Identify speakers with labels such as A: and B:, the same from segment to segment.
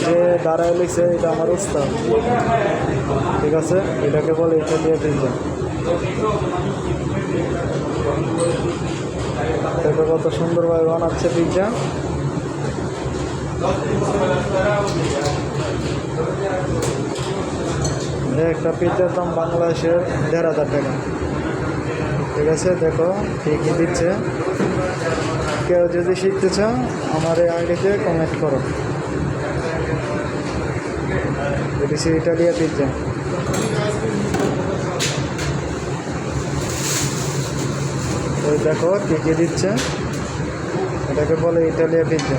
A: যে দাঁড়ায় লিখছে এটা আমার উস্তাদ, ঠিক আছে? এটাকে বলে ইটালিয়ান পিৎজা। দেখো কত সুন্দরভাবে বানাচ্ছে পিৎজা। একটা পিৎজার দাম বাংলাদেশের ১,৫০০ টাকা, ঠিক আছে? দেখো কী কী দিচ্ছে। কেউ যদি শিখতে চাও আমার এই আইডিতে কমেন্ট করো। এটি ইটালিয়ান পিৎজা। ওই দেখো কী কী দিচ্ছে, এটাকে বলে ইটালিয়ান পিৎজা।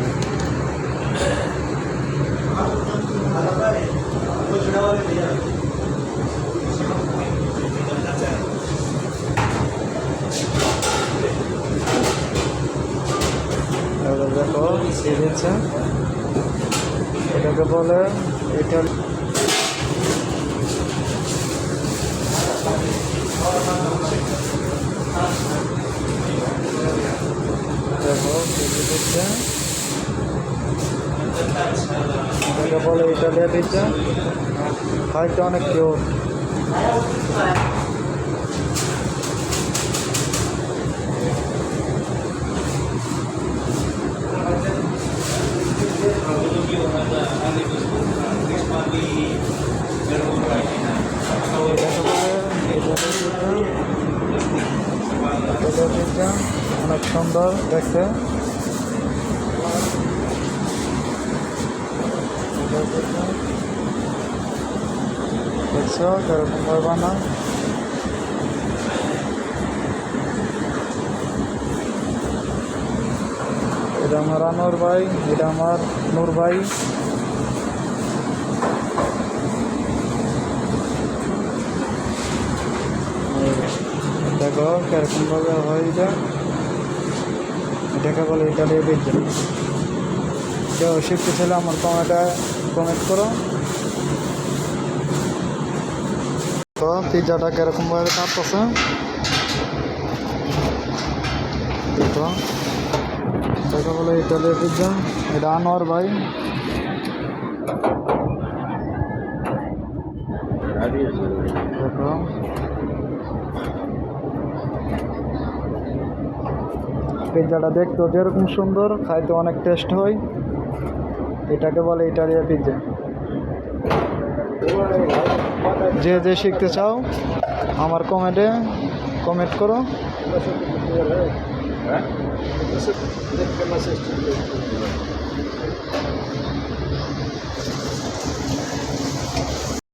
A: দেখো কী দিচ্ছে, এটাকে বলে ইটালি। দেখো কী কী দিচ্ছে, এটাকে বলে ইটালিয়ান পিৎজা। খাইতে অনেক কিউট। অনেক সুন্দর দেখতে। দেখছো এরকম ভাবে বানা। এটা আমার আনোয়ার ভাই, এটা আমার নূর ভাই। দেখো কিরকম ভাবে হয় এটা, এটাকে বলে ইটালিয়ান পিৎজা। কেউ শিখতে চাইলে আমার কমেন্ট করো। তো পিৎজাটা কিরকম ভাবে কাটতেছে দেখো। এটাকে বলে ইটালিয়ান পিৎজা। এটা আনোয়ার ভাই। দেখো পিৎজাটা দেখতেও যেরকম সুন্দর, খাইতে অনেক টেস্ট হয়। এটাকে বলে ইটালিয়ান পিৎজা। যে যে শিখতে চাও আমার কমেন্ট করো।